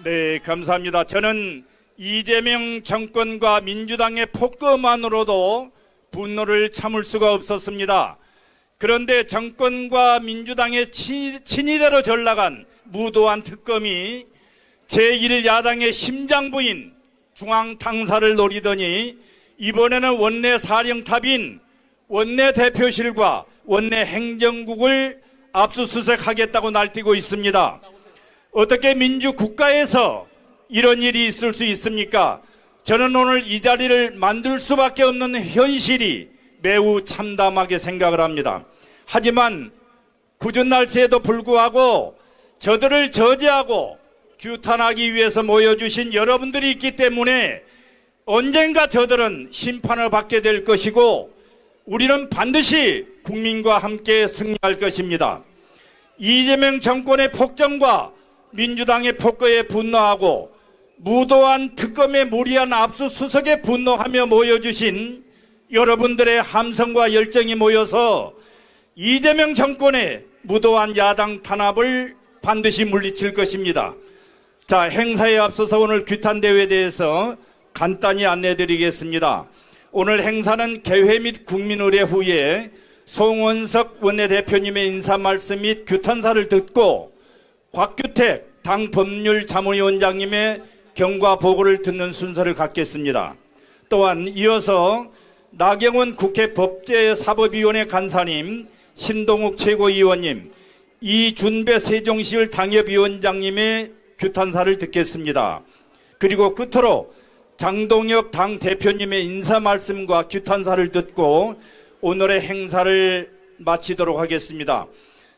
네, 감사합니다. 저는 이재명 정권과 민주당의 폭거만으로도 분노를 참을 수가 없었습니다. 그런데 정권과 민주당의 친이대로 전락한 무도한 특검이 제1야당의 심장부인 중앙당사를 노리더니 이번에는 원내 사령탑인 원내대표실과 원내 행정국을 압수수색하겠다고 날뛰고 있습니다. 어떻게 민주국가에서 이런 일이 있을 수 있습니까? 저는 오늘 이 자리를 만들 수밖에 없는 현실이 매우 참담하게 생각을 합니다. 하지만 궂은 날씨에도 불구하고 저들을 저지하고 규탄하기 위해서 모여주신 여러분들이 있기 때문에 언젠가 저들은 심판을 받게 될 것이고 우리는 반드시 국민과 함께 승리할 것입니다. 이재명 정권의 폭정과 민주당의 폭거에 분노하고 무도한 특검의 무리한 압수수색에 분노하며 모여주신 여러분들의 함성과 열정이 모여서 이재명 정권의 무도한 야당 탄압을 반드시 물리칠 것입니다. 자, 행사에 앞서서 오늘 규탄대회에 대해서 간단히 안내드리겠습니다. 오늘 행사는 개회 및 국민의례 후에 송원석 원내대표님의 인사 말씀 및 규탄사를 듣고 곽규택 당 법률자문위원장님의 경과 보고를 듣는 순서를 갖겠습니다. 또한 이어서 나경원 국회 법제사법위원회 간사님, 신동욱 최고위원님, 이준배 세종시을 당협위원장님의 규탄사를 듣겠습니다. 그리고 끝으로 장동혁 당 대표님의 인사 말씀과 규탄사를 듣고 오늘의 행사를 마치도록 하겠습니다.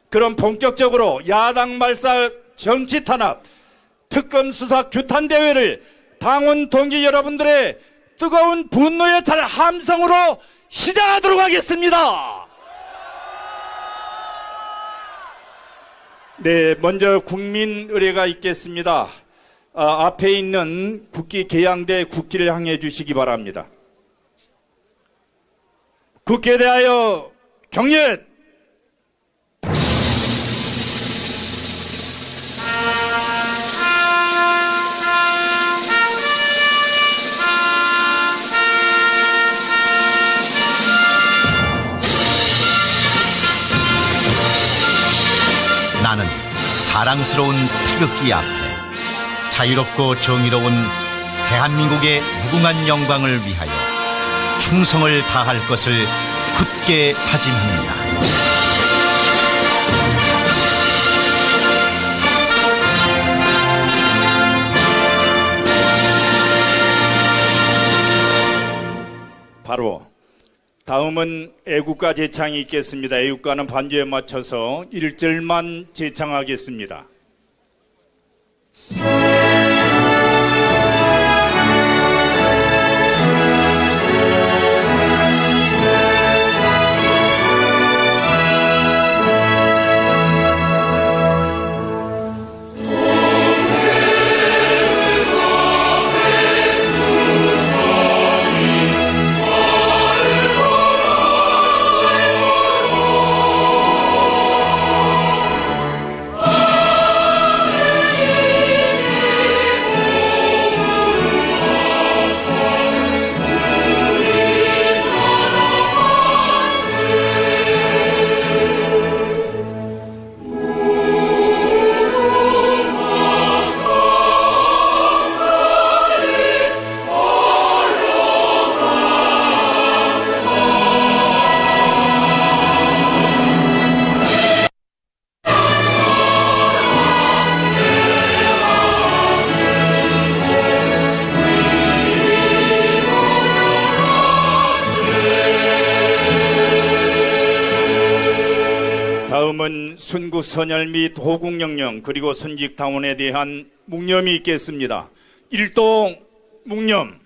그럼 본격적으로 야당 말살 정치 탄압 특검 수사 규탄대회를 당원 동지 여러분들의 뜨거운 분노에 탈 함성으로 시작하도록 하겠습니다. 네, 먼저 국민 의례가 있겠습니다. 앞에 있는 국기 개양대 국기를 향해 주시기 바랍니다. 국기에 대하여 경례! 나는 자랑스러운 태극기 앞에 자유롭고 정의로운 대한민국의 무궁한 영광을 위하여 충성을 다할 것을 굳게 다짐합니다. 바로 다음은 애국가 제창이 있겠습니다. 애국가는 반주에 맞춰서 1절만 제창하겠습니다. 다음은 순국선열 및 호국영령 그리고 순직당원에 대한 묵념이 있겠습니다. 일동 묵념.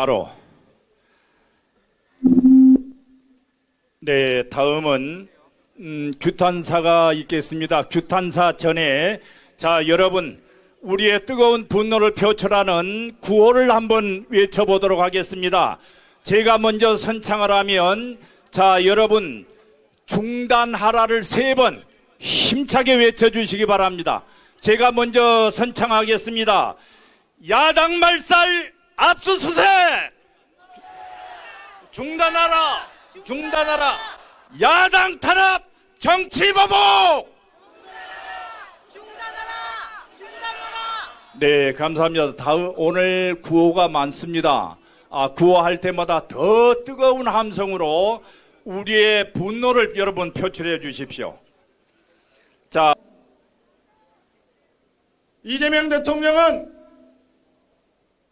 바로. 네, 다음은 규탄사가 있겠습니다. 규탄사 전에 자 여러분 우리의 뜨거운 분노를 표출하는 구호를 한번 외쳐보도록 하겠습니다. 제가 먼저 선창을 하면 자 여러분 중단하라를 3번 힘차게 외쳐주시기 바랍니다. 제가 먼저 선창하겠습니다. 야당 말살 압수수색 중단하라 중단하라 야당 탄압 정치보복 네, 감사합니다. 다음 오늘 구호가 많습니다. 구호할 때마다 더 뜨거운 함성으로 우리의 분노를 여러분 표출해 주십시오. 자, 이재명 대통령은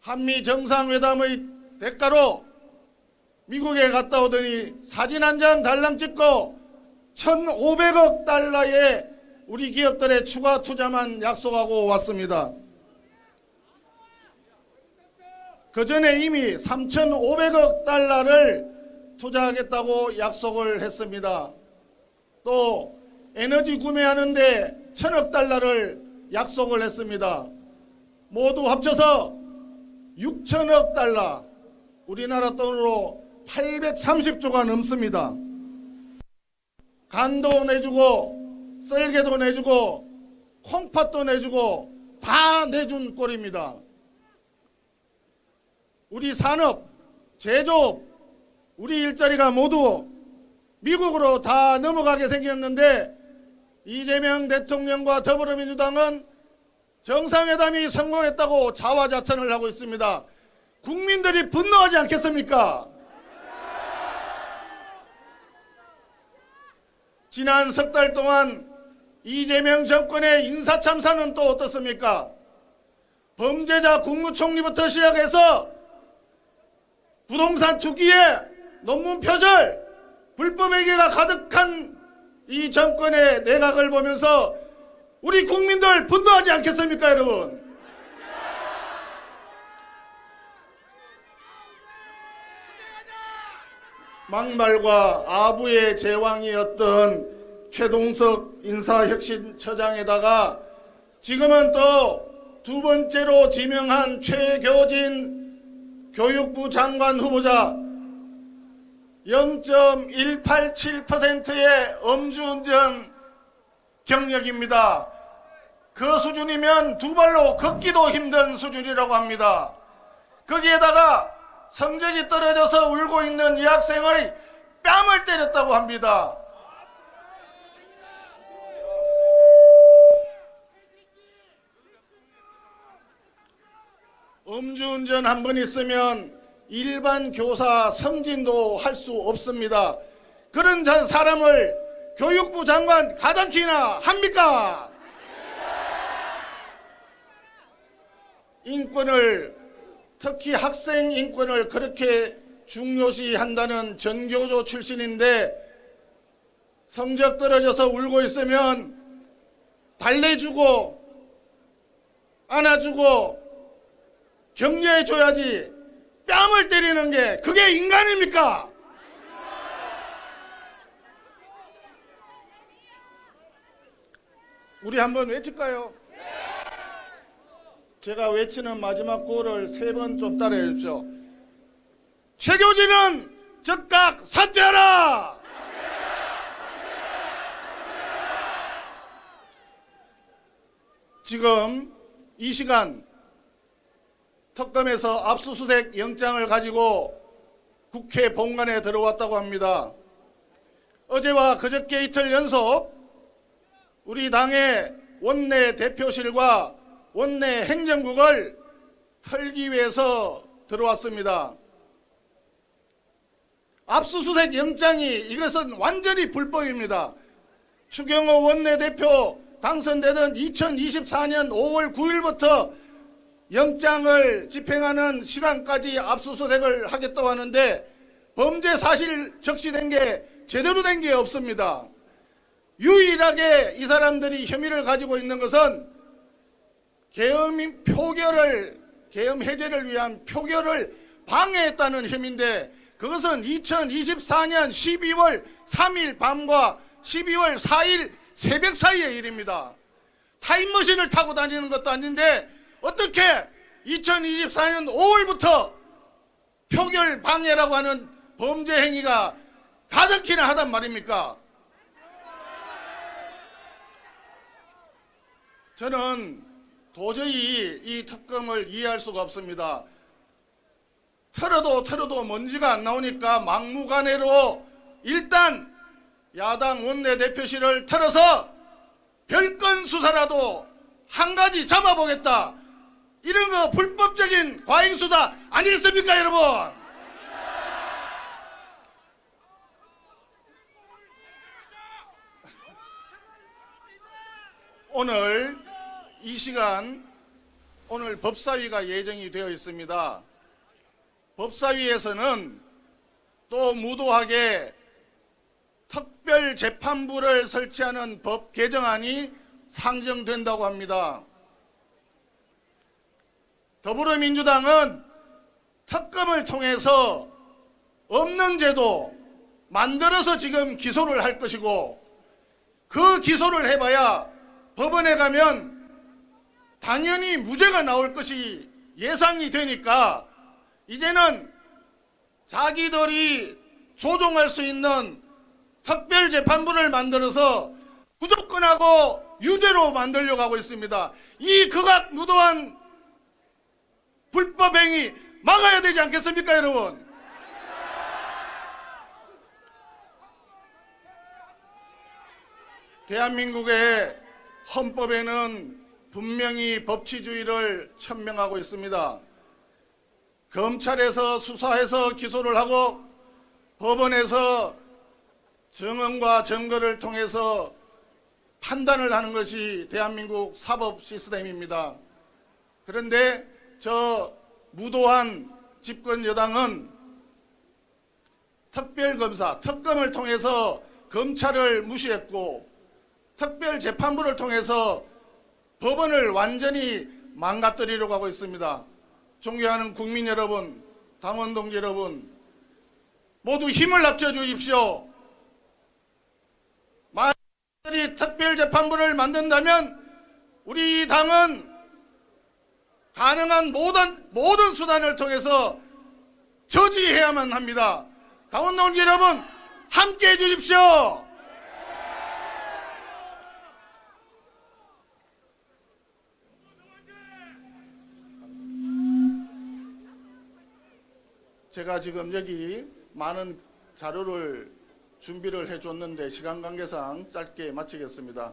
한미 정상회담의 대가로 미국에 갔다 오더니 사진 한 장 달랑 찍고 1,500억 달러의 우리 기업들의 추가 투자만 약속하고 왔습니다. 그 전에 이미 3,500억 달러를 투자하겠다고 약속을 했습니다. 또 에너지 구매하는데 1,000억 달러를 약속을 했습니다. 모두 합쳐서 6천억 달러, 우리나라 돈으로 830조가 넘습니다. 간도 내주고 썰개도 내주고 콩팥도 내주고 다 내준 꼴입니다. 우리 산업, 제조업, 우리 일자리가 모두 미국으로 다 넘어가게 생겼는데 이재명 대통령과 더불어민주당은 정상회담이 성공했다고 자화자찬을 하고 있습니다. 국민들이 분노하지 않겠습니까? 지난 석 달 동안 이재명 정권의 인사참사는 또 어떻습니까? 범죄자 국무총리부터 시작해서 부동산 투기에 논문 표절, 불법행위가 가득한 이 정권의 내각을 보면서 우리 국민들 분노하지 않겠습니까, 여러분? 막말과 아부의 제왕이었던 최동석 인사혁신처장에다가 지금은 또 두 번째로 지명한 최교진 교육부 장관 후보자 0.187%의 음주운전 경력입니다. 그 수준이면 두 발로 걷기도 힘든 수준이라고 합니다. 거기에다가 성적이 떨어져서 울고 있는 이 학생의 뺨을 때렸다고 합니다. 음주운전 한 번 있으면 일반 교사 승진도 할 수 없습니다. 그런 사람을 교육부 장관 가당키나 합니까? 인권을, 특히 학생 인권을 그렇게 중요시한다는 전교조 출신인데 성적 떨어져서 울고 있으면 달래주고 안아주고 격려해줘야지 뺨을 때리는 게 그게 인간입니까? 우리 한번 외칠까요? 제가 외치는 마지막 구호를 3번 좀 따라해 주십시오. 최교진은 즉각 사퇴하라! 지금 이 시간 특검에서 압수수색 영장을 가지고 국회 본관에 들어왔다고 합니다. 어제와 그저께 이틀 연속 우리 당의 원내 대표실과 원내 행정국을 털기 위해서 들어왔습니다. 압수수색 영장이 이것은 완전히 불법입니다. 추경호 원내대표 당선되던 2024년 5월 9일부터 영장을 집행하는 시간까지 압수수색을 하겠다고 하는데 범죄 사실 적시된 게 제대로 된 게 없습니다. 유일하게 이 사람들이 혐의를 가지고 있는 것은 계엄 해제를 위한 표결을 방해했다는 혐의인데 그것은 2024년 12월 3일 밤과 12월 4일 새벽 사이의 일입니다. 타임머신을 타고 다니는 것도 아닌데 어떻게 2024년 5월부터 표결 방해라고 하는 범죄 행위가 가득히나 하단 말입니까? 저는 도저히 이 특검을 이해할 수가 없습니다. 틀어도 먼지가 안 나오니까 막무가내로 일단 야당 원내대표실을 틀어서 별건 수사라도 한 가지 잡아보겠다. 이런 거 불법적인 과잉수사 아니겠습니까, 여러분? 오늘 이 시간 오늘 법사위가 예정이 되어 있습니다. 법사위에서는 또 무도하게 특별재판부를 설치하는 법 개정안이 상정된다고 합니다. 더불어민주당은 특검을 통해서 없는 제도 만들어서 지금 기소를 할 것이고 그 기소를 해봐야 법원에 가면 당연히 무죄가 나올 것이 예상이 되니까 이제는 자기들이 조종할 수 있는 특별재판부를 만들어서 무조건하고 유죄로 만들려고 하고 있습니다. 이 극악무도한 불법행위 막아야 되지 않겠습니까, 여러분? 대한민국의 헌법에는 분명히 법치주의를 천명하고 있습니다. 검찰에서 수사해서 기소를 하고 법원에서 증언과 증거를 통해서 판단을 하는 것이 대한민국 사법 시스템입니다. 그런데 저 무도한 집권 여당은 특별검사, 특검을 통해서 검찰을 무시했고 특별재판부를 통해서 법원을 완전히 망가뜨리려고 하고 있습니다. 존경하는 국민 여러분, 당원 동지 여러분, 모두 힘을 합쳐 주십시오. 만약에 특별재판부를 만든다면 우리 당은 가능한 모든 수단을 통해서 저지해야만 합니다. 당원 동지 여러분, 함께해 주십시오. 제가 지금 여기 많은 자료를 준비를 해줬는데 시간 관계상 짧게 마치겠습니다.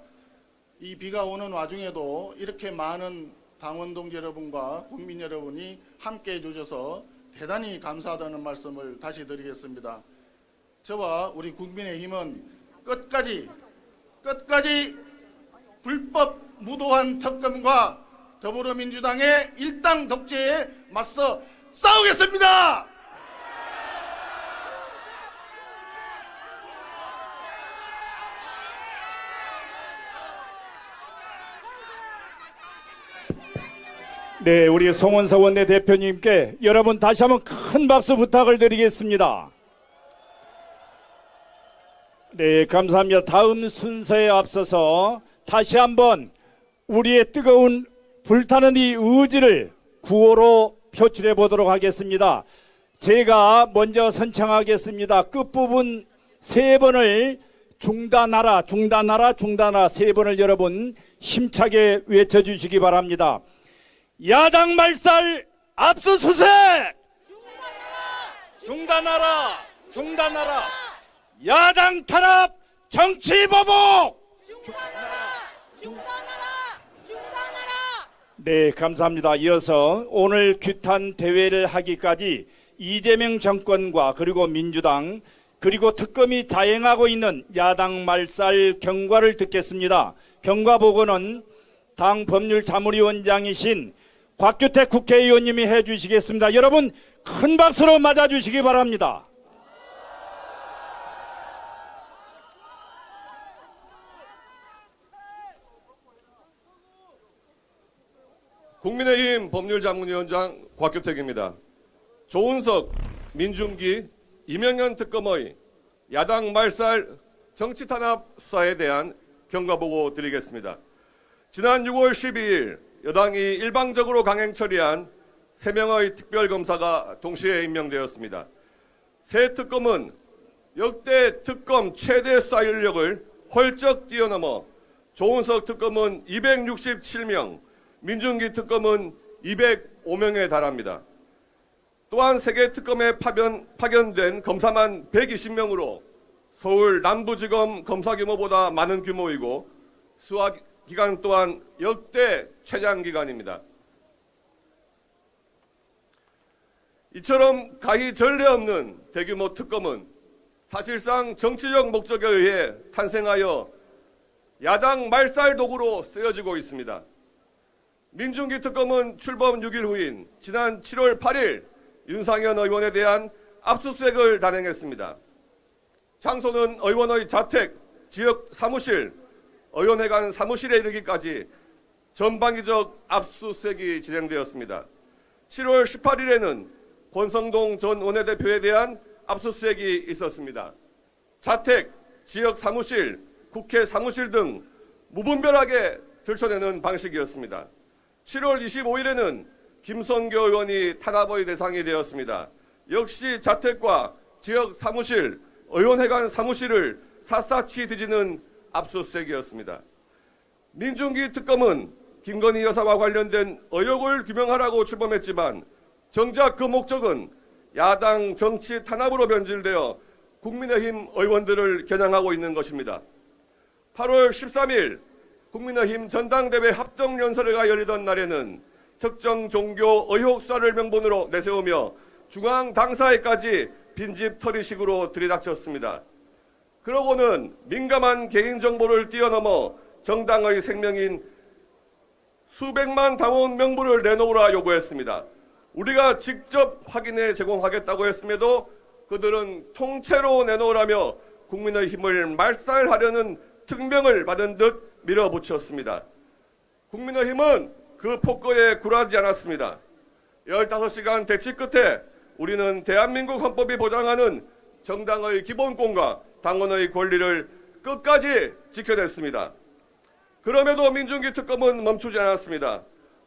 이 비가 오는 와중에도 이렇게 많은 당원 동지 여러분과 국민 여러분이 함께 해주셔서 대단히 감사하다는 말씀을 다시 드리겠습니다. 저와 우리 국민의힘은 끝까지 불법 무도한 특검과 더불어민주당의 일당 독재에 맞서 싸우겠습니다. 네, 우리 송원석 원내대표님께 여러분 다시 한번 큰 박수 부탁을 드리겠습니다. 네, 감사합니다. 다음 순서에 앞서서 다시 한번 우리의 뜨거운 불타는 이 의지를 구호로 표출해 보도록 하겠습니다. 제가 먼저 선창하겠습니다. 끝부분 세 번을 중단하라, 중단하라, 중단하라 세 번을 여러분 힘차게 외쳐주시기 바랍니다. 야당 말살 압수수색! 중단하라! 중단하라! 야당 탄압 정치보복! 네, 감사합니다. 이어서 오늘 규탄 대회를 하기까지 이재명 정권과 그리고 민주당 그리고 특검이 자행하고 있는 야당 말살 경과를 듣겠습니다. 경과 보고는 당 법률자문위원장이신 곽규택 국회의원님이 해주시겠습니다. 여러분 큰 박수로 맞아주시기 바랍니다. 국민의힘 법률자문위원장 곽규택입니다. 조은석, 민중기, 이명현 특검의 야당 말살 정치 탄압 수사에 대한 경과보고 드리겠습니다. 지난 6월 12일 여당이 일방적으로 강행 처리한 3명의 특별검사가 동시에 임명되었습니다. 새 특검은 역대 특검 최대 수사 인력을 헐쩍 뛰어넘어 조은석 특검은 267명, 민중기 특검은 205명에 달합니다. 또한 세계 특검에 파견된 검사만 120명으로 서울 남부지검 검사 규모보다 많은 규모이고 수사 기간 또한 역대 최장 기간입니다. 이처럼 가히 전례 없는 대규모 특검은 사실상 정치적 목적에 의해 탄생하여 야당 말살 도구로 쓰여지고 있습니다. 민중기 특검은 출범 6일 후인 지난 7월 8일 윤상현 의원에 대한 압수수색을 단행했습니다. 장소는 의원의 자택, 지역 사무실, 의원회관 사무실에 이르기까지 전방위적 압수수색이 진행되었습니다. 7월 18일에는 권성동 전 원내대표에 대한 압수수색이 있었습니다. 자택, 지역 사무실, 국회 사무실 등 무분별하게 들춰내는 방식이었습니다. 7월 25일에는 김선교 의원이 탄압의 대상이 되었습니다. 역시 자택과 지역 사무실, 의원회관 사무실을 샅샅이 뒤지는 압수수색이었습니다. 민중기 특검은 김건희 여사와 관련된 의혹을 규명하라고 출범했지만 정작 그 목적은 야당 정치 탄압으로 변질되어 국민의힘 의원들을 겨냥하고 있는 것입니다. 8월 13일 국민의힘 전당대회 합동연설회가 열리던 날에는 특정 종교 의혹 수사를 명분으로 내세우며 중앙 당사에까지 빈집 털이식으로 들이닥쳤습니다. 그러고는 민감한 개인정보를 뛰어넘어 정당의 생명인 수백만 당원 명부를 내놓으라 요구했습니다. 우리가 직접 확인해 제공하겠다고 했음에도 그들은 통째로 내놓으라며 국민의힘을 말살하려는 특명을 받은 듯 밀어붙였습니다. 국민의힘은 그 폭거에 굴하지 않았습니다. 15시간 대치 끝에 우리는 대한민국 헌법이 보장하는 정당의 기본권과 당원의 권리를 끝까지 지켜냈습니다. 그럼에도 민중기 특검은 멈추지 않았습니다.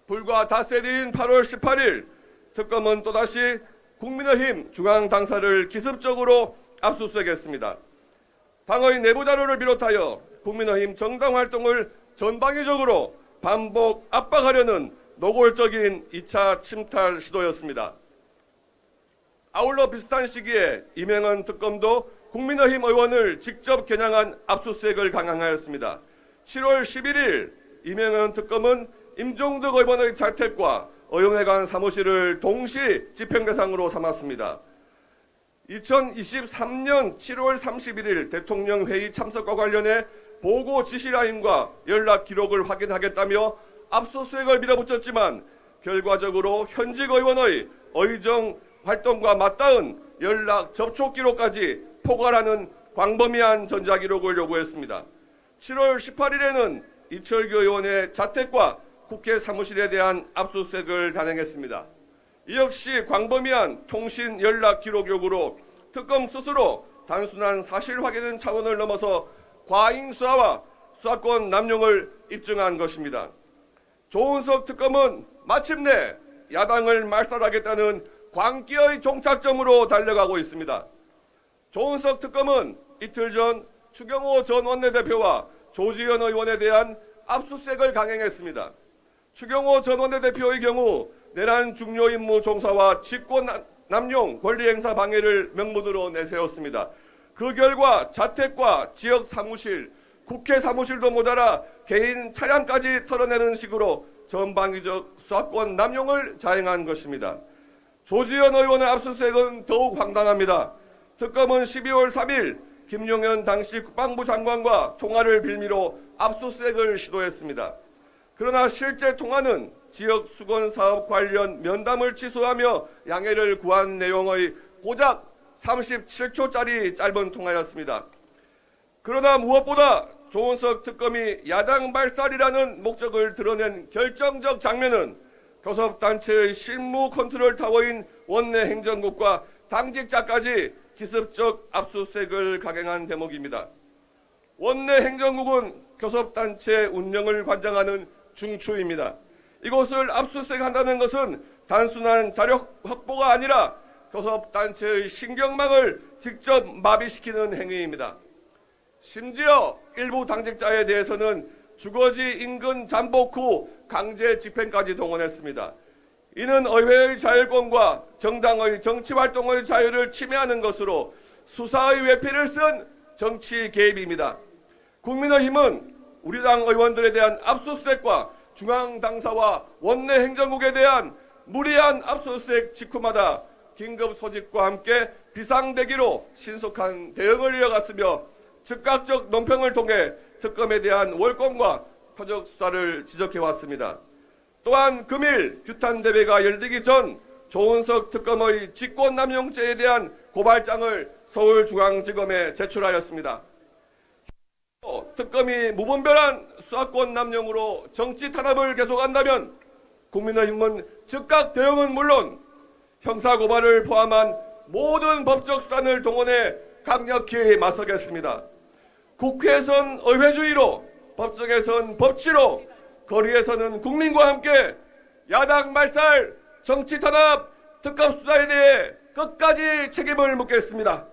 불과 닷새 뒤인 8월 18일 특검은 또다시 국민의힘 중앙당사를 기습적으로 압수수색했습니다. 당의 내부 자료를 비롯하여 국민의힘 정당 활동을 전방위적으로 반복 압박하려는 노골적인 2차 침탈 시도였습니다. 아울러 비슷한 시기에 이명헌 특검도 국민의힘 의원을 직접 겨냥한 압수수색을 강행하였습니다. 7월 11일 이명헌 특검은 임종득 의원의 자택과 의원회관 사무실을 동시 집행 대상으로 삼았습니다. 2023년 7월 31일 대통령 회의 참석과 관련해 보고 지시라인과 연락 기록을 확인하겠다며 압수수색을 밀어붙였지만 결과적으로 현직 의원의 의정 활동과 맞닿은 연락 접촉 기록까지 포괄하는 광범위한 전자기록을 요구했습니다. 7월 18일에는 이철규 의원의 자택과 국회 사무실에 대한 압수수색을 단행했습니다. 이 역시 광범위한 통신 연락 기록 요구로 특검 스스로 단순한 사실 확인 차원을 넘어서 과잉 수사와 수사권 남용을 입증한 것입니다. 조은석 특검은 마침내 야당을 말살하겠다는 광기의 종착점으로 달려가고 있습니다. 조은석 특검은 이틀 전 추경호 전 원내대표와 조지현 의원에 대한 압수수색을 강행했습니다. 추경호 전 원내대표의 경우 내란 중요 임무 종사와 직권 남용 권리행사 방해를 명분으로 내세웠습니다. 그 결과 자택과 지역 사무실, 국회 사무실도 모자라 개인 차량까지 털어내는 식으로 전방위적 수사권 남용을 자행한 것입니다. 조지현 의원의 압수수색은 더욱 황당합니다. 특검은 12월 3일 김용현 당시 국방부 장관과 통화를 빌미로 압수수색을 시도했습니다. 그러나 실제 통화는 지역 수건 사업 관련 면담을 취소하며 양해를 구한 내용의 고작 37초짜리 짧은 통화였습니다. 그러나 무엇보다 조은석 특검이 야당 말살이라는 목적을 드러낸 결정적 장면은 교섭단체의 실무 컨트롤 타워인 원내 행정국과 당직자까지 기습적 압수수색을 강행한 대목입니다. 원내 행정국은 교섭단체 운영을 관장하는 중추입니다. 이곳을 압수수색한다는 것은 단순한 자료 확보가 아니라 교섭단체의 신경망을 직접 마비시키는 행위입니다. 심지어 일부 당직자에 대해서는 주거지 인근 잠복 후 강제 집행까지 동원했습니다. 이는 의회의 자율권과 정당의 정치활동의 자유를 침해하는 것으로 수사의 외피를 쓴 정치 개입입니다. 국민의힘은 우리 당 의원들에 대한 압수수색과 중앙당사와 원내 행정국에 대한 무리한 압수수색 직후마다 긴급 소집과 함께 비상대기로 신속한 대응을 이어갔으며 즉각적 논평을 통해 특검에 대한 월권과 표적 수사를 지적해왔습니다. 또한 금일 규탄 대회가 열리기 전 조은석 특검의 직권남용죄에 대한 고발장을 서울중앙지검에 제출하였습니다. 특검이 무분별한 수사권 남용으로 정치 탄압을 계속한다면 국민의힘은 즉각 대응은 물론 형사고발을 포함한 모든 법적 수단을 동원해 강력히 맞서겠습니다. 국회에선 의회주의로, 법정에선 법치로, 거리에서는 국민과 함께 야당 말살, 정치 탄압, 특검 수사에 대해 끝까지 책임을 묻겠습니다.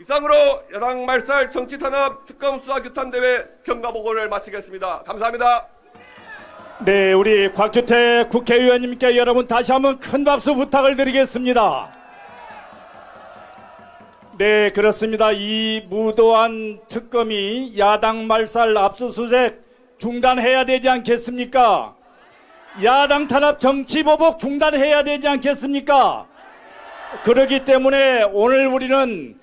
이상으로 야당 말살, 정치 탄압, 특검 수사 규탄 대회 경과 보고를 마치겠습니다. 감사합니다. 네, 우리 곽주택 국회의원님께 여러분 다시 한번 큰 박수 부탁을 드리겠습니다. 네, 그렇습니다. 이 무도한 특검이 야당 말살 압수수색 중단해야 되지 않겠습니까? 야당 탄압 정치 보복 중단해야 되지 않겠습니까? 그렇기 때문에 오늘 우리는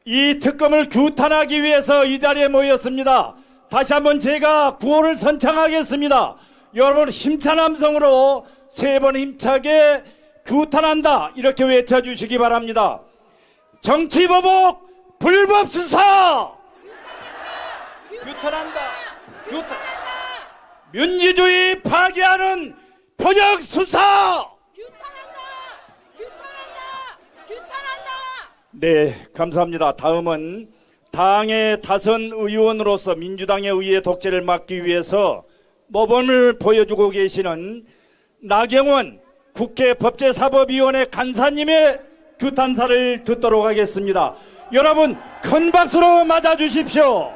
이 특검을 규탄하기 위해서 이 자리에 모였습니다. 다시 한번 제가 구호를 선창하겠습니다. 여러분 힘찬 함성으로 세 번 힘차게 규탄한다 이렇게 외쳐주시기 바랍니다. 정치보복 불법수사 규탄한다. 규탄. 민주주의 파괴하는 표적수사 규탄한다. 네, 감사합니다. 다음은 당의 다선 의원으로서 민주당의 의회 독재를 막기 위해서 모범을 보여주고 계시는 나경원 국회 법제사법위원회 간사님의 규탄사를 듣도록 하겠습니다. 여러분 큰 박수로 맞아주십시오.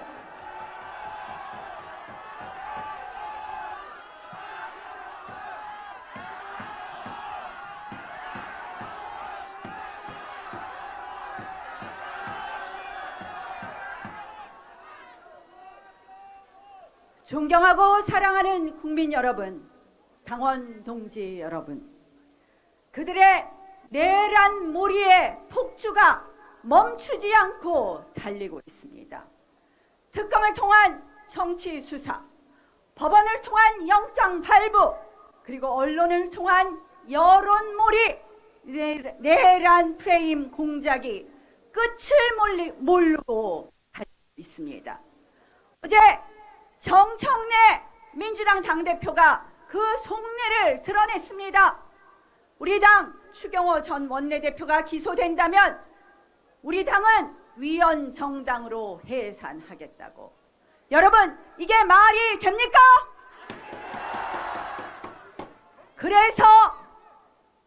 존경하고 사랑하는 국민 여러분, 당원 동지 여러분, 그들의 내란 몰이의 폭주가 멈추지 않고 달리고 있습니다. 특검을 통한 정치 수사, 법원을 통한 영장 발부, 그리고 언론을 통한 여론 몰이, 내란 프레임 공작이 끝을 모르고 달리고 있습니다. 어제 정청래 민주당 당대표가 그 속내를 드러냈습니다. 우리 당 추경호 전 원내대표가 기소된다면 우리 당은 위헌정당으로 해산하겠다고. 여러분, 이게 말이 됩니까? 그래서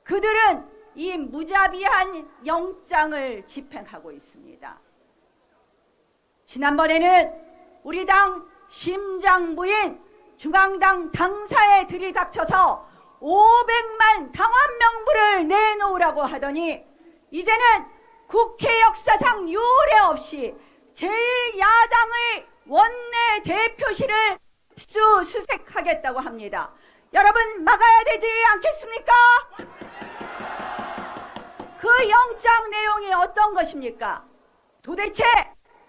그들은 이 무자비한 영장을 집행하고 있습니다. 지난번에는 우리 당 심장부인 중앙당 당사에 들이닥쳐서 500만 당원 명부를 내놓으라고 하더니 이제는 국회 역사상 유례 없이 제1야당의 원내대표실을 수색하겠다고 합니다. 여러분 막아야 되지 않겠습니까? 그 영장 내용이 어떤 것입니까? 도대체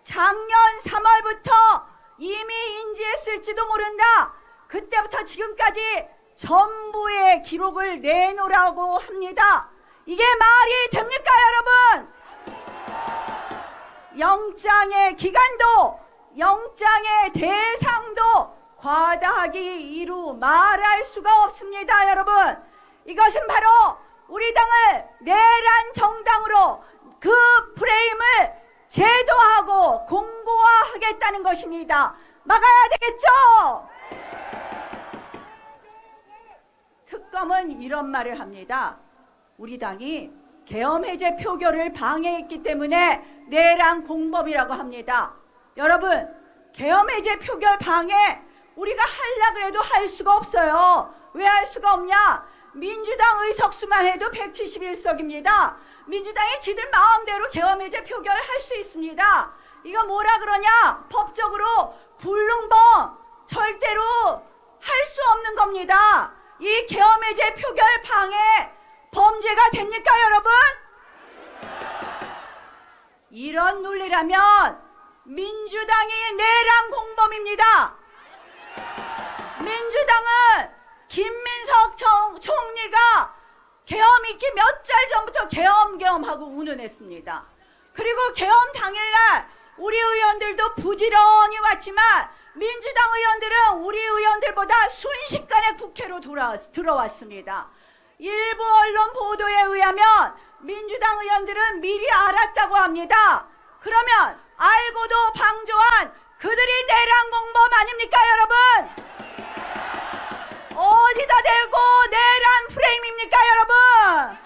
작년 3월부터 이미 인지했을지도 모른다. 그때부터 지금까지 전부의 기록을 내놓으라고 합니다. 이게 말이 됩니까, 여러분? 영장의 기간도, 영장의 대상도 과다하기 이루 말할 수가 없습니다, 여러분. 이것은 바로 우리 당을 내란 정당으로 그 프레임을 제도하고 공고화하겠다는 것입니다. 막아야 되겠죠? 특검은 이런 말을 합니다. 우리 당이 계엄 해제 표결을 방해했기 때문에 내란 공범이라고 합니다. 여러분, 계엄 해제 표결 방해 우리가 하려고 해도 할 수가 없어요. 왜 할 수가 없냐? 민주당 의석수만 해도 171석입니다. 민주당이 지들 마음대로 계엄 해제 표결을 할 수 있습니다. 이거 뭐라 그러냐? 법적으로 불능범, 절대로 할 수 없는 겁니다. 이 계엄 해제 표결 방해 범죄가 됩니까, 여러분? 이런 논리라면 민주당이 내란 공범입니다. 민주당은 김민석 총리가 계엄 있기 몇 달 전부터 계엄하고 운운했습니다. 그리고 계엄 당일날 우리 의원들도 부지런히 왔지만 민주당 의원들은 우리 의원들보다 순식간에 국회로 들어왔습니다. 일부 언론 보도에 의하면 민주당 의원들은 미리 알았다고 합니다. 그러면 알고도 방조한 그들이 내란 공범 아닙니까, 여러분? 어디다 대고 내란 프레임입니까, 여러분?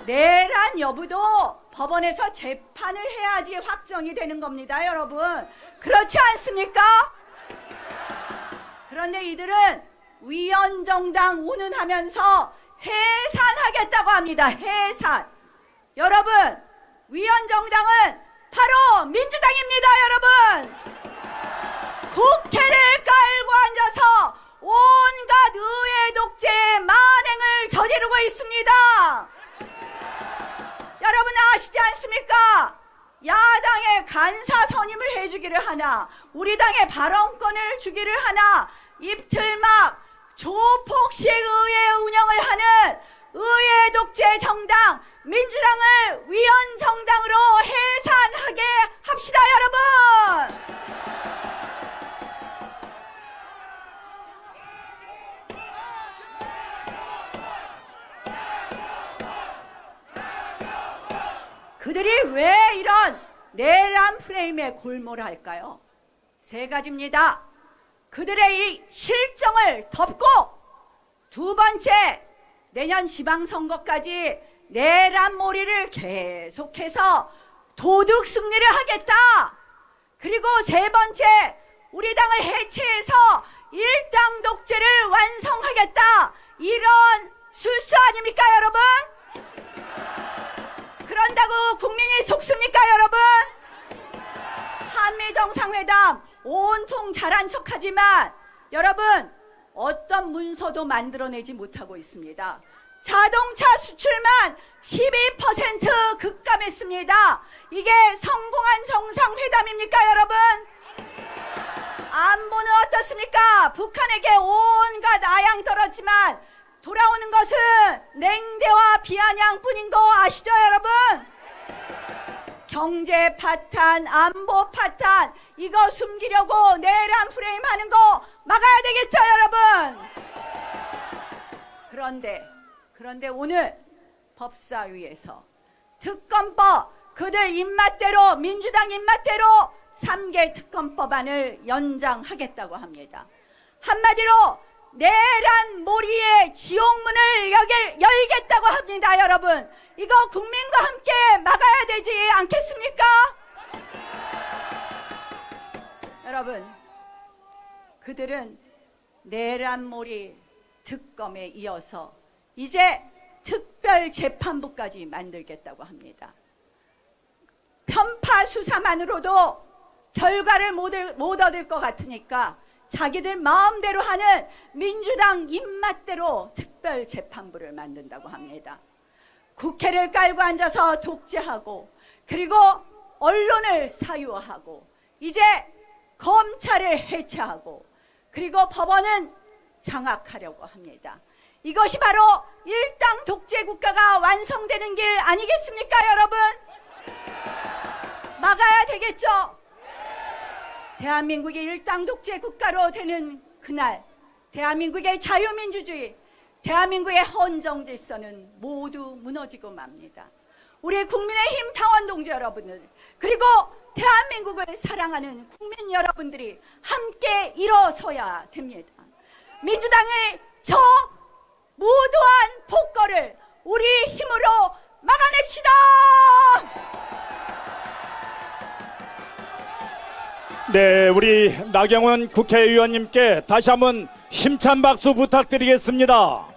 내란 여부도 법원에서 재판을 해야지 확정이 되는 겁니다, 여러분. 그렇지 않습니까? 그런데 이들은 위헌정당 운운하면서 해산하겠다고 합니다. 해산. 여러분, 위헌정당은 바로 민주당입니다, 여러분. 국회를 깔고 앉아서 온갖 의회 독재 만행을 저지르고 있습니다. 여러분 아시지 않습니까? 야당에 간사 선임을 해주기를 하나, 우리 당에 발언권을 주기를 하나, 입틀막 조폭식 의회 운영을 하는 의회 독재 정당 민주당을 위헌 정당으로 해산하게 합시다, 여러분. 그들이 왜 이런 내란 프레임에 골몰할까요? 세 가지입니다. 그들의 이 실정을 덮고, 두 번째, 내년 지방선거까지 내란몰이를 계속해서 도둑 승리를 하겠다. 그리고 세 번째, 우리 당을 해체해서 일당 독재를 완성하겠다. 이런 술수 아닙니까, 여러분? 그런다고 국민이 속습니까, 여러분? 한미정상회담 온통 잘한 척하지만 여러분, 어떤 문서도 만들어내지 못하고 있습니다. 자동차 수출만 12% 급감했습니다. 이게 성공한 정상회담입니까, 여러분? 안보는 어떻습니까? 북한에게 온갖 아양 떨었지만 돌아오는 것은 냉대와 비아냥뿐인 거 아시죠, 여러분? 경제 파탄, 안보 파탄, 이거 숨기려고 내란 프레임 하는 거 막아야 되겠죠, 여러분? 그런데 오늘 법사위에서 특검법, 그들 입맛대로, 민주당 입맛대로 3개 특검법안을 연장하겠다고 합니다. 한마디로 내란 몰이의 지옥문을 열겠다고 합니다, 여러분. 이거 국민과 함께 막아야 되지 않겠습니까? 여러분, 그들은 내란몰이 특검에 이어서 이제 특별재판부까지 만들겠다고 합니다. 편파 수사만으로도 결과를 못 얻을 것 같으니까 자기들 마음대로 하는 민주당 입맛대로 특별재판부를 만든다고 합니다. 국회를 깔고 앉아서 독재하고, 그리고 언론을 사유화하고, 이제 검찰을 해체하고, 그리고 법원은 장악하려고 합니다. 이것이 바로 일당 독재 국가가 완성되는 길 아니겠습니까, 여러분? 막아야 되겠죠? 대한민국이 일당 독재 국가로 되는 그날, 대한민국의 자유민주주의, 대한민국의 헌정 질서는 모두 무너지고 맙니다. 우리 국민의힘 당원 동지 여러분들, 그리고 대한민국을 사랑하는 국민 여러분들이 함께 일어서야 됩니다. 민주당의 저 무도한 폭거를 우리 힘으로 막아냅시다! 네, 우리 나경원 국회의원님께 다시 한번 힘찬 박수 부탁드리겠습니다.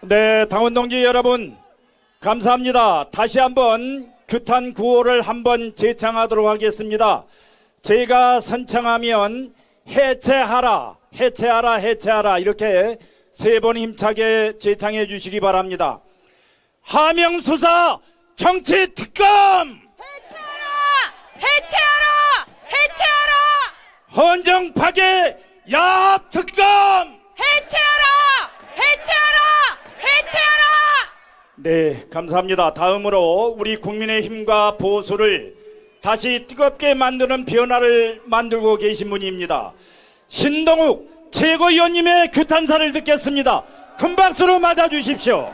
네, 당원 동지 여러분, 감사합니다. 다시 한번 규탄 구호를 한번 재창하도록 하겠습니다. 제가 선창하면 해체하라, 해체하라, 해체하라 이렇게 3번 힘차게 재창해 주시기 바랍니다. 하명수사 정치특검! 해체하라! 해체하라! 해체하라! 헌정 파괴 야합특검! 해체하라! 해체하라! 해체하라! 네, 감사합니다. 다음으로 우리 국민의힘과 보수를 다시 뜨겁게 만드는 변화를 만들고 계신 분입니다. 신동욱 최고위원님의 규탄사를 듣겠습니다. 큰 박수로 맞아주십시오.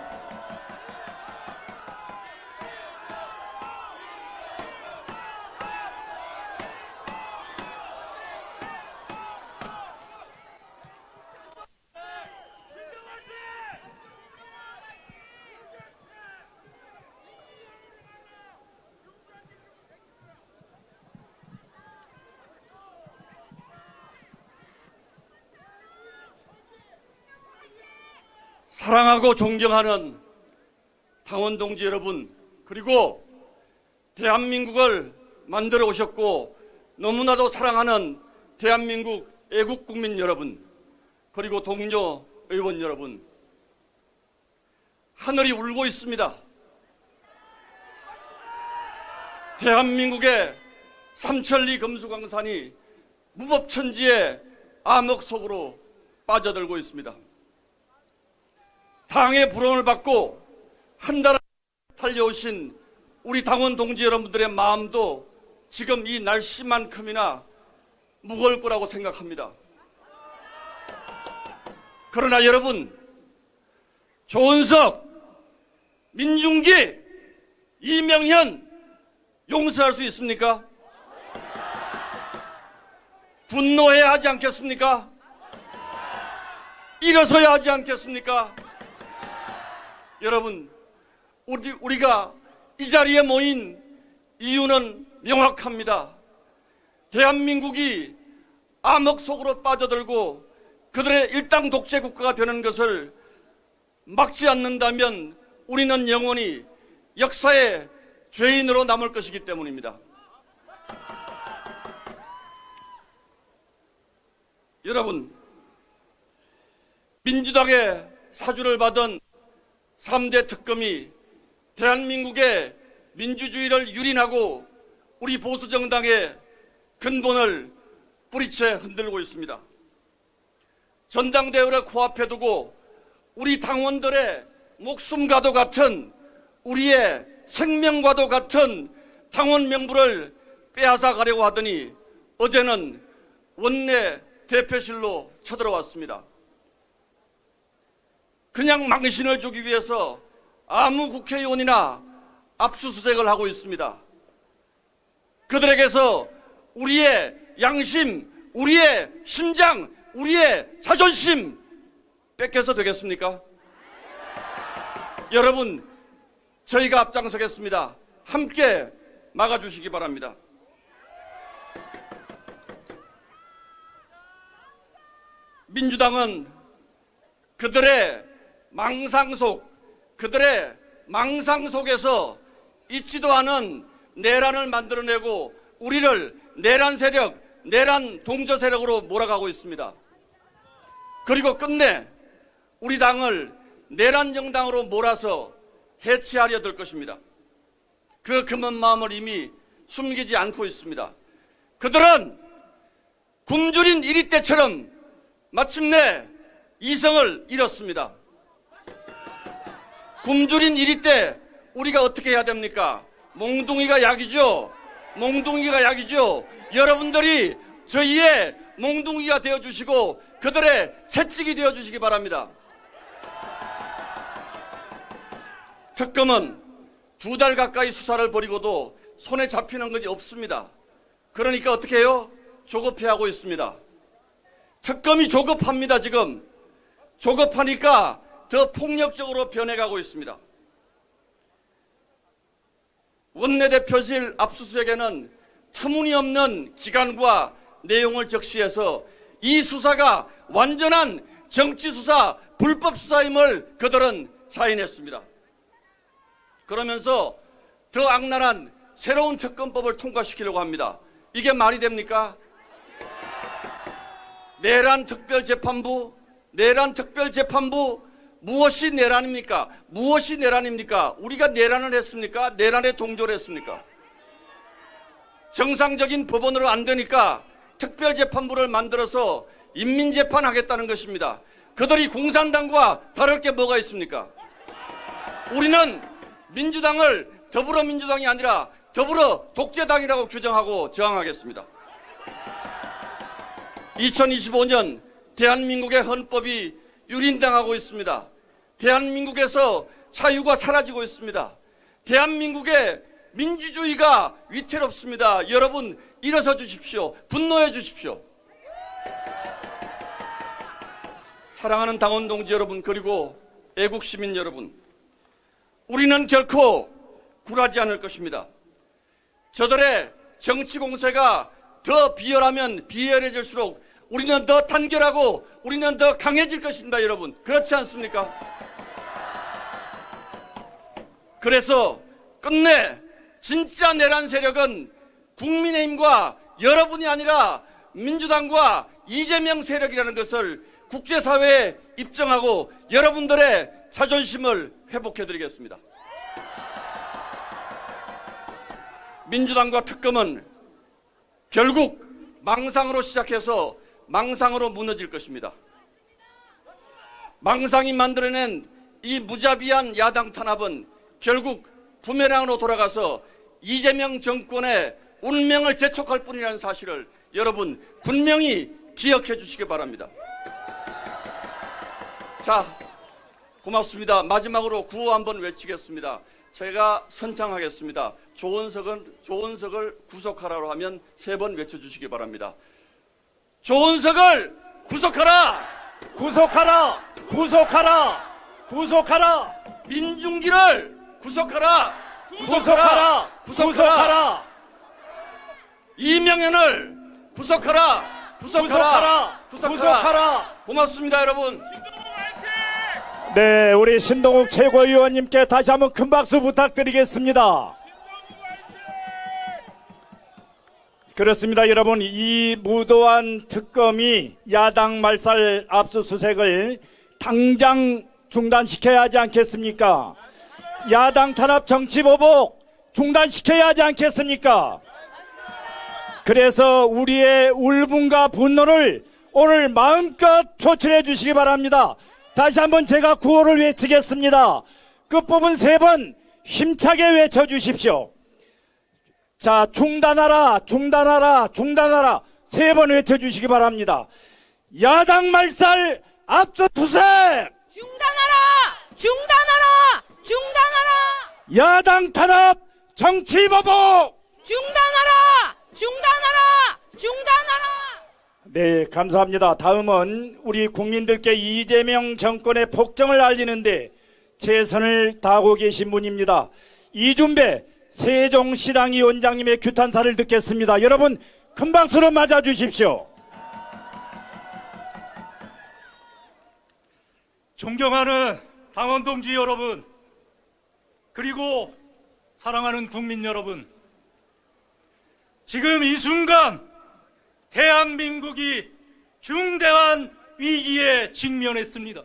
사랑하고 존경하는 당원 동지 여러분, 그리고 대한민국을 만들어 오셨고 너무나도 사랑하는 대한민국 애국 국민 여러분, 그리고 동료 의원 여러분, 하늘이 울고 있습니다. 대한민국의 삼천리 금수강산이 무법천지의 암흑 속으로 빠져들고 있습니다. 당의 부름을 받고 한 달 달려오신 우리 당원 동지 여러분들의 마음도 지금 이 날씨만큼이나 무거울 거라고 생각합니다. 그러나 여러분, 조은석, 민중기, 이명현 용서할 수 있습니까? 분노해야 하지 않겠습니까? 일어서야 하지 않겠습니까? 여러분, 우리가 이 자리에 모인 이유는 명확합니다. 대한민국이 암흑 속으로 빠져들고 그들의 일당 독재 국가가 되는 것을 막지 않는다면 우리는 영원히 역사의 죄인으로 남을 것이기 때문입니다. 여러분, 민주당의 사주를 받은 3대 특검이 대한민국의 민주주의를 유린하고 우리 보수정당의 근본을 뿌리채 흔들고 있습니다. 전당대회를 코앞에 두고 우리 당원들의 목숨과도 같은, 우리의 생명과도 같은 당원 명부를 빼앗아 가려고 하더니 어제는 원내 대표실로 쳐들어왔습니다. 그냥 망신을 주기 위해서 아무 국회의원이나 압수수색을 하고 있습니다. 그들에게서 우리의 양심, 우리의 심장, 우리의 자존심 뺏겨서 되겠습니까? 여러분, 저희가 앞장서겠습니다. 함께 막아주시기 바랍니다. 민주당은 그들의 망상 속에서 있지도 않은 내란을 만들어내고 우리를 내란 세력, 내란 동조 세력으로 몰아가고 있습니다. 그리고 끝내 우리 당을 내란 정당으로 몰아서 해체하려 들 것입니다. 그 금은 마음을 이미 숨기지 않고 있습니다. 그들은 굶주린 이리 때처럼 마침내 이성을 잃었습니다. 굶주린 이리 때 우리가 어떻게 해야 됩니까? 몽둥이가 약이죠. 몽둥이가 약이죠. 여러분들이 저희의 몽둥이가 되어주시고 그들의 채찍이 되어주시기 바랍니다. 특검은 2달 가까이 수사를 벌이고도 손에 잡히는 것이 없습니다. 그러니까 어떻게 해요? 조급해하고 있습니다. 특검이 조급합니다. 지금 조급하니까 더 폭력적으로 변해가고 있습니다. 원내대표실 압수수색에는 터무니없는 기간과 내용을 적시해서 이 수사가 완전한 정치수사, 불법수사임을 그들은 자인했습니다. 그러면서 더 악랄한 새로운 특검법을 통과시키려고 합니다. 이게 말이 됩니까? 내란 특별재판부 무엇이 내란입니까? 무엇이 내란입니까? 우리가 내란을 했습니까? 내란에 동조를 했습니까? 정상적인 법원으로 안 되니까 특별재판부를 만들어서 인민재판하겠다는 것입니다. 그들이 공산당과 다를 게 뭐가 있습니까? 우리는 민주당을 더불어민주당이 아니라 더불어 독재당이라고 규정하고 저항하겠습니다. 2025년 대한민국의 헌법이 유린당하고 있습니다. 대한민국에서 자유가 사라지고 있습니다. 대한민국의 민주주의가 위태롭습니다. 여러분 일어서 주십시오. 분노해 주십시오. 사랑하는 당원 동지 여러분, 그리고 애국 시민 여러분, 우리는 결코 굴하지 않을 것입니다. 저들의 정치 공세가 더 비열하면 비열해질수록 우리는 더 단결하고 우리는 더 강해질 것입니다. 여러분, 그렇지 않습니까? 그래서 끝내 진짜 내란 세력은 국민의힘과 여러분이 아니라 민주당과 이재명 세력이라는 것을 국제사회에 입증하고 여러분들의 자존심을 회복해드리겠습니다. 민주당과 특검은 결국 망상으로 시작해서 망상으로 무너질 것입니다. 망상이 만들어낸 이 무자비한 야당 탄압은 결국 부메랑으로 돌아가서 이재명 정권의 운명을 재촉할 뿐이라는 사실을 여러분 분명히 기억해 주시기 바랍니다. 자, 고맙습니다. 마지막으로 구호 한번 외치겠습니다. 제가 선창하겠습니다. 조은석을 구속하라고 하면 3번 외쳐주시기 바랍니다. 조은석을 구속하라! 구속하라! 구속하라! 구속하라! 민중기를 구속하라! 구속하라! 구속하라! 이명현을 구속하라! 구속하라! 구속하라! 고맙습니다, 여러분. 네, 우리 신동욱 최고위원님께 다시 한번 큰 박수 부탁드리겠습니다. 그렇습니다, 여러분. 이 무도한 특검이 야당 말살 압수수색을 당장 중단시켜야 하지 않겠습니까? 야당 탄압 정치보복 중단시켜야 하지 않겠습니까? 그래서 우리의 울분과 분노를 오늘 마음껏 표출해 주시기 바랍니다. 다시 한번 제가 구호를 외치겠습니다. 끝부분 3번 힘차게 외쳐주십시오. 자, 중단하라, 중단하라, 중단하라 3번 외쳐주시기 바랍니다. 야당 말살 압수수색! 중단하라! 중단하라! 중단하라! 야당 탄압 정치보복! 중단하라! 중단하라! 중단하라! 네, 감사합니다. 다음은 우리 국민들께 이재명 정권의 폭정을 알리는데 최선을 다하고 계신 분입니다. 이준배 세종시당 위원장님의 규탄사를 듣겠습니다. 여러분 큰 박수로 맞아주십시오. 존경하는 당원 동지 여러분, 그리고 사랑하는 국민 여러분, 지금 이 순간 대한민국이 중대한 위기에 직면했습니다.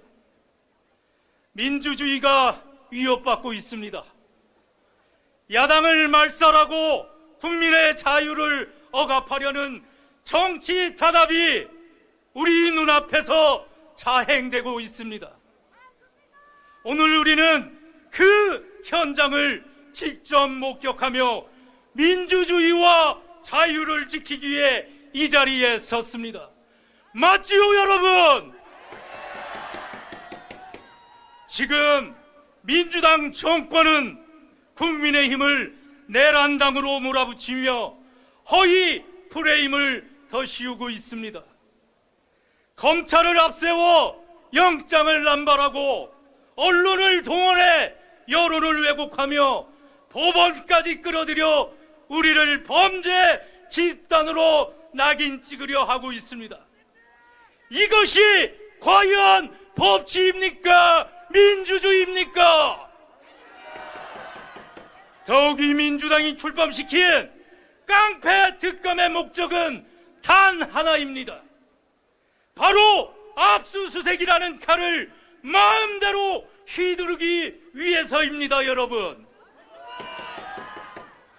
민주주의가 위협받고 있습니다. 야당을 말살하고 국민의 자유를 억압하려는 정치 탄압이 우리 눈앞에서 자행되고 있습니다. 오늘 우리는 그 현장을 직접 목격하며 민주주의와 자유를 지키기 위해 이 자리에 섰습니다. 맞지요, 여러분? 지금 민주당 정권은 국민의힘을 내란당으로 몰아붙이며 허위 프레임을 더 씌우고 있습니다. 검찰을 앞세워 영장을 남발하고 언론을 동원해 여론을 왜곡하며 법원까지 끌어들여 우리를 범죄 집단으로 낙인 찍으려 하고 있습니다. 이것이 과연 법치입니까? 민주주의입니까? 더욱이 민주당이 출범시킨 깡패 특검의 목적은 단 하나입니다. 바로 압수수색이라는 칼을 마음대로 휘두르기 위해서입니다, 여러분.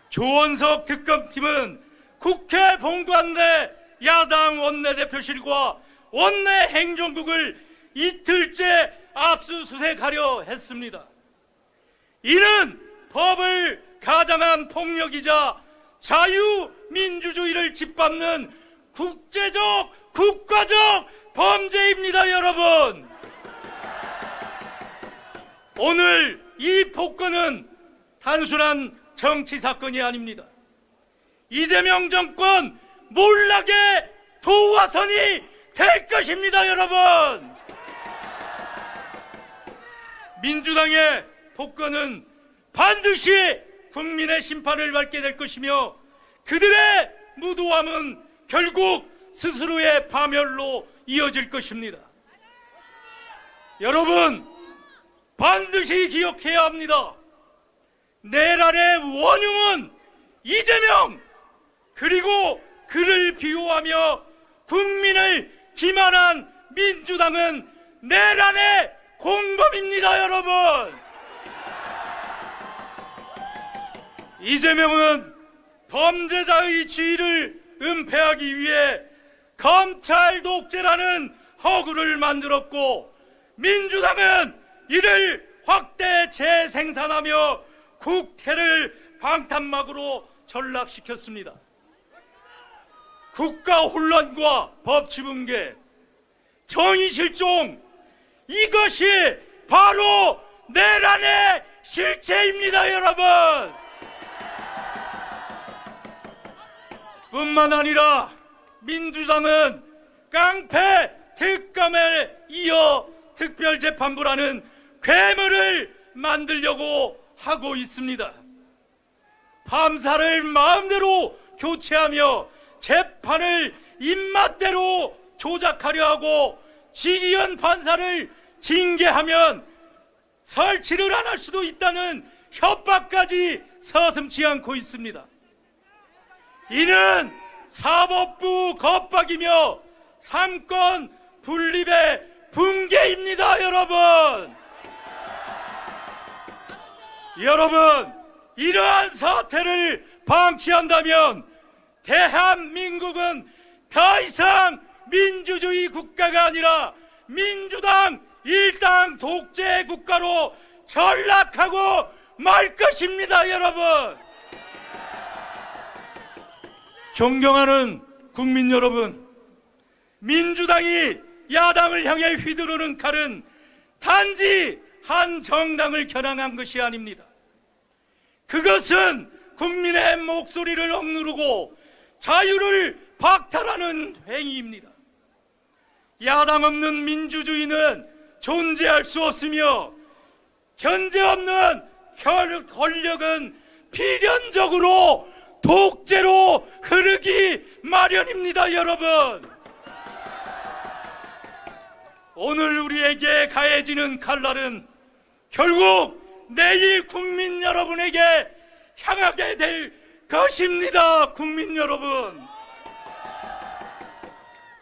조원석 특검팀은 국회 본관 내 야당 원내대표실과 원내 행정국을 이틀째 압수수색하려 했습니다. 이는 법을 가장한 폭력이자 자유민주주의를 짓밟는 국제적, 국가적 범죄입니다, 여러분. 오늘 이 폭거는 단순한 정치 사건이 아닙니다. 이재명 정권 몰락의 도화선이 될 것입니다, 여러분. 민주당의 폭거는 반드시 국민의 심판을 받게 될 것이며 그들의 무도함은 결국 스스로의 파멸로 이어질 것입니다. 여러분, 반드시 기억해야 합니다. 내란의 원흉은 이재명 그리고 그를 비호하며 국민을 기만한 민주당은 내란의 공범입니다, 여러분. 이재명은 범죄자의 지위를 은폐하기 위해 검찰 독재라는 허구를 만들었고 민주당은 이를 확대 재생산하며 국태를 방탄막으로 전락시켰습니다. 국가 혼란과 법치 붕괴, 정의 실종, 이것이 바로 내란의 실체입니다, 여러분. 뿐만 아니라 민주당은 깡패 특검에 이어 특별재판부라는 괴물을 만들려고 하고 있습니다. 판사를 마음대로 교체하며 재판을 입맛대로 조작하려 하고 지기현 판사를 징계하면 설치를 안 할 수도 있다는 협박까지 서슴지 않고 있습니다. 이는 사법부 겁박이며 삼권 분립의 붕괴입니다, 여러분. 여러분, 이러한 사태를 방치한다면 대한민국은 더 이상 민주주의 국가가 아니라 민주당 일당 독재 국가로 전락하고 말 것입니다, 여러분. 존경하는 국민 여러분, 민주당이 야당을 향해 휘두르는 칼은 단지 한 정당을 겨냥한 것이 아닙니다. 그것은 국민의 목소리를 억누르고 자유를 박탈하는 행위입니다. 야당 없는 민주주의는 존재할 수 없으며 현재 없는 권력은 필연적으로 독재로 흐르기 마련입니다, 여러분. 오늘 우리에게 가해지는 칼날은 결국 내일 국민 여러분에게 향하게 될 것입니다, 국민 여러분.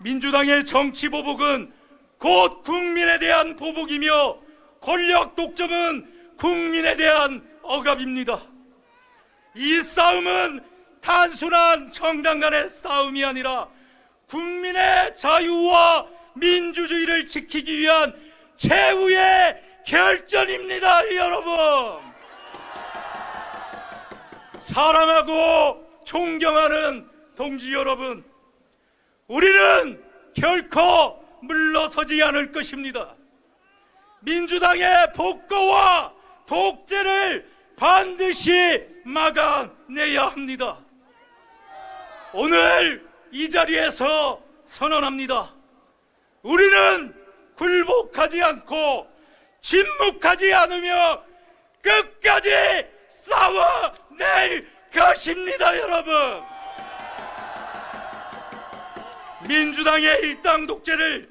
민주당의 정치 보복은 곧 국민에 대한 보복이며 권력 독점은 국민에 대한 억압입니다. 이 싸움은 단순한 정당 간의 싸움이 아니라 국민의 자유와 민주주의를 지키기 위한 최후의 결전입니다, 여러분. 사랑하고 존경하는 동지 여러분, 우리는 결코 물러서지 않을 것입니다. 민주당의 폭거와 독재를 반드시 막아내야 합니다. 오늘 이 자리에서 선언합니다. 우리는 굴복하지 않고 침묵하지 않으며 끝까지 싸워낼 것입니다, 여러분. 민주당의 일당 독재를,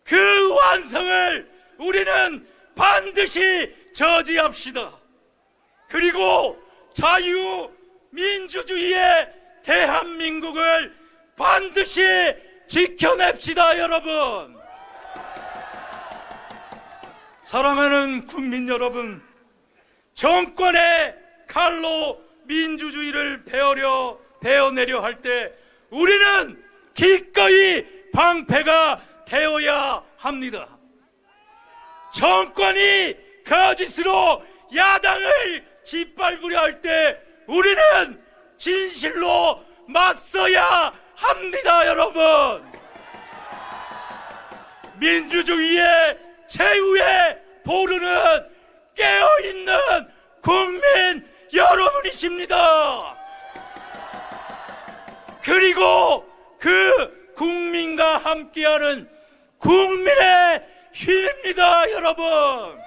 그 완성을 우리는 반드시 저지합시다. 그리고 자유민주주의의 대한민국을 반드시 지켜냅시다, 여러분. 사랑하는 국민 여러분, 정권의 칼로 민주주의를 베어내려 할 때 우리는 기꺼이 방패가 되어야 합니다. 정권이 거짓으로 야당을 짓밟으려 할 때 우리는 진실로 맞서야 합니다, 여러분. 민주주의의 최후의 보루는 깨어있는 국민 여러분이십니다. 그리고 그 국민과 함께하는 국민의 힘입니다, 여러분.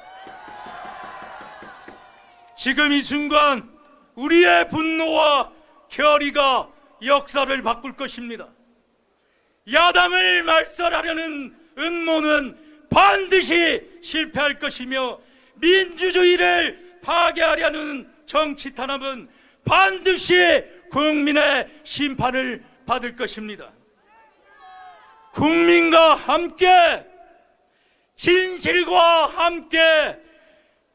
지금 이 순간 우리의 분노와 결의가 역사를 바꿀 것입니다. 야당을 말살하려는 음모는 반드시 실패할 것이며, 민주주의를 파괴하려는 정치 탄압은 반드시 국민의 심판을 받을 것입니다. 국민과 함께, 진실과 함께,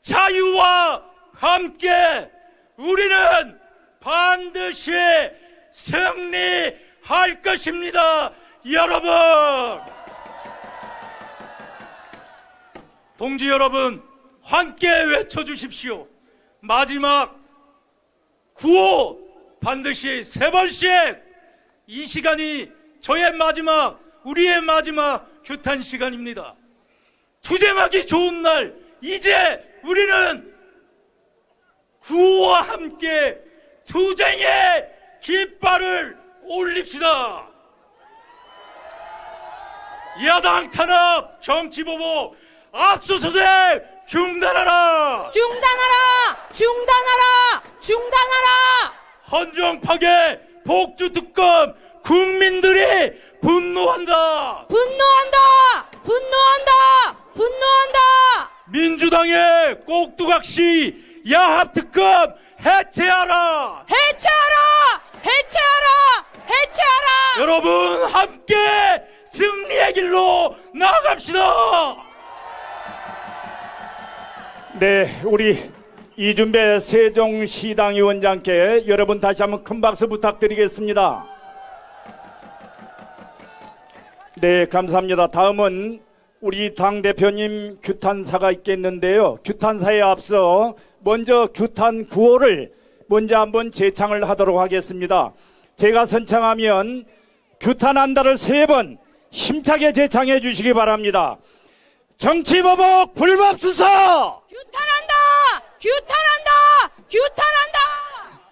자유와 함께 우리는 반드시 승리할 것입니다, 여러분. 동지 여러분, 함께 외쳐주십시오. 마지막 구호 반드시 3번씩. 이 시간이 저의 마지막, 우리의 마지막 규탄 시간입니다. 투쟁하기 좋은 날, 이제 우리는 구호와 함께 투쟁의 깃발을 올립시다. 야당 탄압, 정치보복, 압수수색 중단하라! 중단하라! 중단하라! 중단하라! 헌정 파괴, 복주 특검, 국민들이 분노한다! 분노한다! 분노한다! 분노한다! 민주당의 꼭두각시 야합 특검 해체하라! 해체하라! 해체하라! 해체하라! 여러분 함께 승리의 길로 나아갑시다! 네, 우리 이준배 세종시당위원장께 여러분 다시 한번 큰 박수 부탁드리겠습니다. 네, 감사합니다. 다음은 우리 당대표님 규탄사가 있겠는데요. 규탄사에 앞서 먼저 규탄 구호를 먼저 한번 재창을 하도록 하겠습니다. 제가 선창하면 규탄한다를 3번 힘차게 재창해 주시기 바랍니다. 정치보복 불법수사! 규탄한다! 규탄한다! 규탄한다!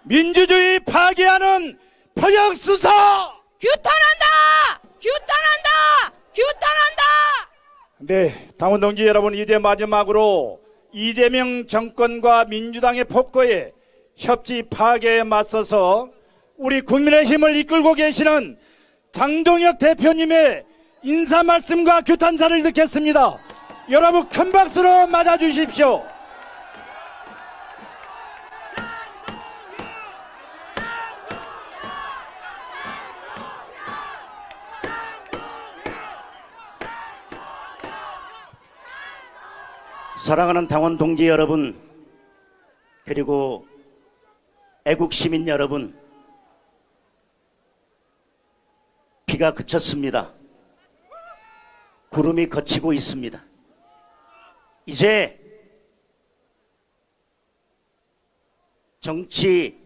민주주의 파괴하는 포격수사! 규탄한다! 규탄한다! 규탄한다! 네, 당원 동지 여러분, 이제 마지막으로 이재명 정권과 민주당의 폭거에 협치 파괴에 맞서서 우리 국민의 힘을 이끌고 계시는 장동혁 대표님의 인사 말씀과 규탄사를 듣겠습니다. 여러분 큰 박수로 맞아주십시오. 사랑하는 당원 동지 여러분, 그리고 애국 시민 여러분, 비가 그쳤습니다. 구름이 걷히고 있습니다. 이제 정치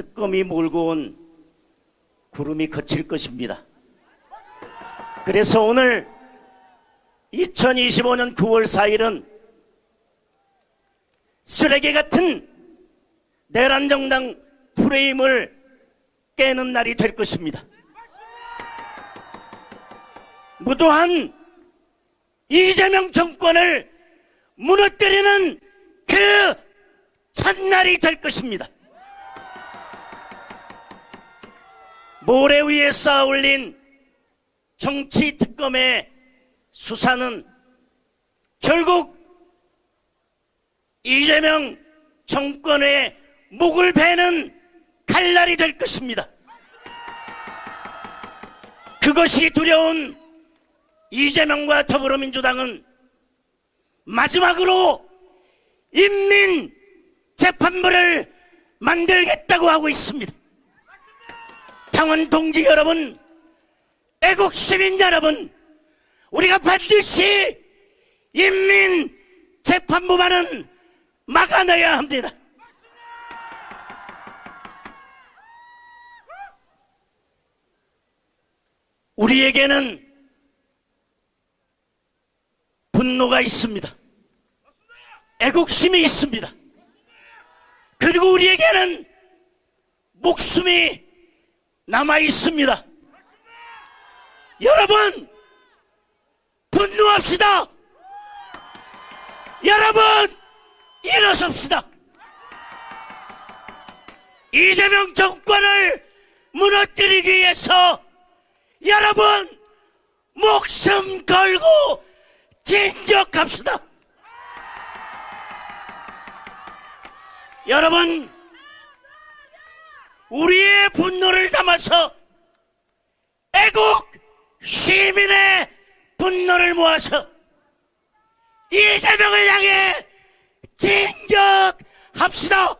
특검이 몰고 온 구름이 거칠 것입니다. 그래서 오늘 2025년 9월 4일은 쓰레기 같은 내란 정당 프레임을 깨는 날이 될 것입니다. 무도한 이재명 정권을 무너뜨리는 그 첫날이 될 것입니다. 모래 위에 쌓아 올린 정치 특검의 수사는 결국 이재명 정권의 목을 베는 칼날이 될 것입니다. 그것이 두려운 이재명과 더불어민주당은 마지막으로 인민재판부를 만들겠다고 하고 있습니다. 당원 동지 여러분, 애국시민 여러분, 우리가 반드시 인민재판부만은 막아내야 합니다. 우리에게는 분노가 있습니다. 애국심이 있습니다. 그리고 우리에게는 목숨이 남아 있습니다. 여러분, 분노합시다. 여러분, 일어섭시다. 이재명 정권을 무너뜨리기 위해서 여러분, 목숨 걸고 진격합시다. 여러분, 우리의 분노를 담아서 애국 시민의 분노를 모아서 이재명을 향해 진격합시다.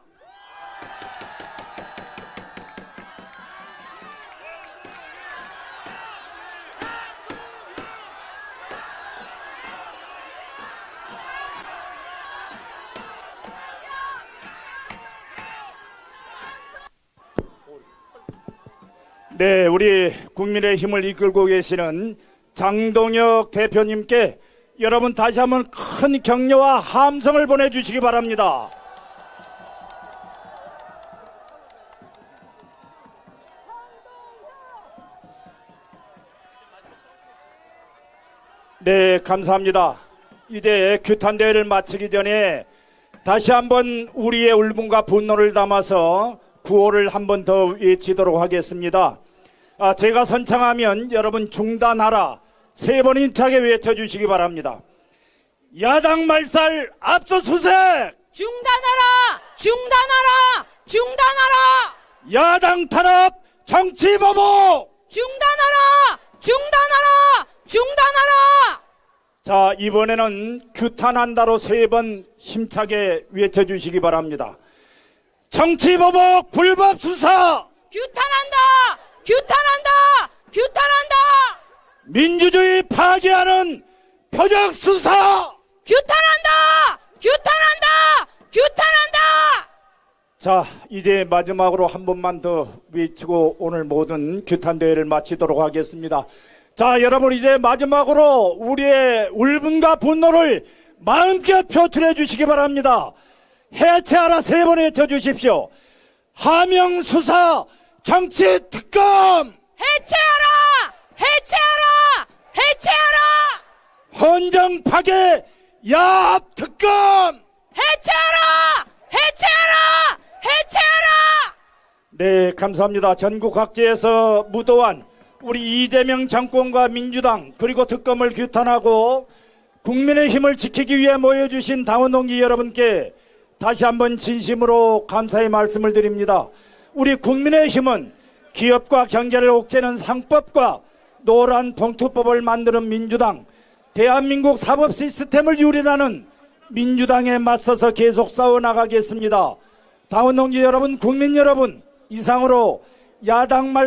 네, 우리 국민의힘을 이끌고 계시는 장동혁 대표님께 여러분 다시 한번 큰 격려와 함성을 보내주시기 바랍니다. 네, 감사합니다. 이제 규탄대회를 마치기 전에 다시 한번 우리의 울분과 분노를 담아서 구호를 한 번 더 외치도록 하겠습니다. 제가 선창하면 여러분 중단하라 세 번 힘차게 외쳐주시기 바랍니다. 야당 말살 압수수색! 중단하라! 중단하라! 중단하라! 야당 탄압 정치보복! 중단하라! 중단하라! 중단하라! 자, 이번에는 규탄한다로 세 번 힘차게 외쳐주시기 바랍니다. 정치보복 불법수사! 규탄한다! 규탄한다! 규탄한다! 민주주의 파괴하는 표적수사! 규탄한다! 규탄한다! 규탄한다! 자, 이제 마지막으로 한 번만 더 외치고 오늘 모든 규탄대회를 마치도록 하겠습니다. 자, 여러분 이제 마지막으로 우리의 울분과 분노를 마음껏 표출해 주시기 바랍니다. 해체하라 세 번 외쳐주십시오. 하명수사 정치특검! 해체하라! 해체하라! 해체하라! 헌정 파괴 야합특검! 해체하라! 해체하라! 해체하라! 네, 감사합니다. 전국 각지에서 무도한 우리 이재명 정권과 민주당 그리고 특검을 규탄하고 국민의 힘을 지키기 위해 모여주신 당원 동지 여러분께 다시 한번 진심으로 감사의 말씀을 드립니다. 우리 국민의 힘은 기업과 경제를 옥죄는 상법과 노란 봉투법을 만드는 민주당, 대한민국 사법 시스템을 유린하는 민주당에 맞서서 계속 싸워나가겠습니다. 당원 동지 여러분, 국민 여러분, 이상으로 야당 말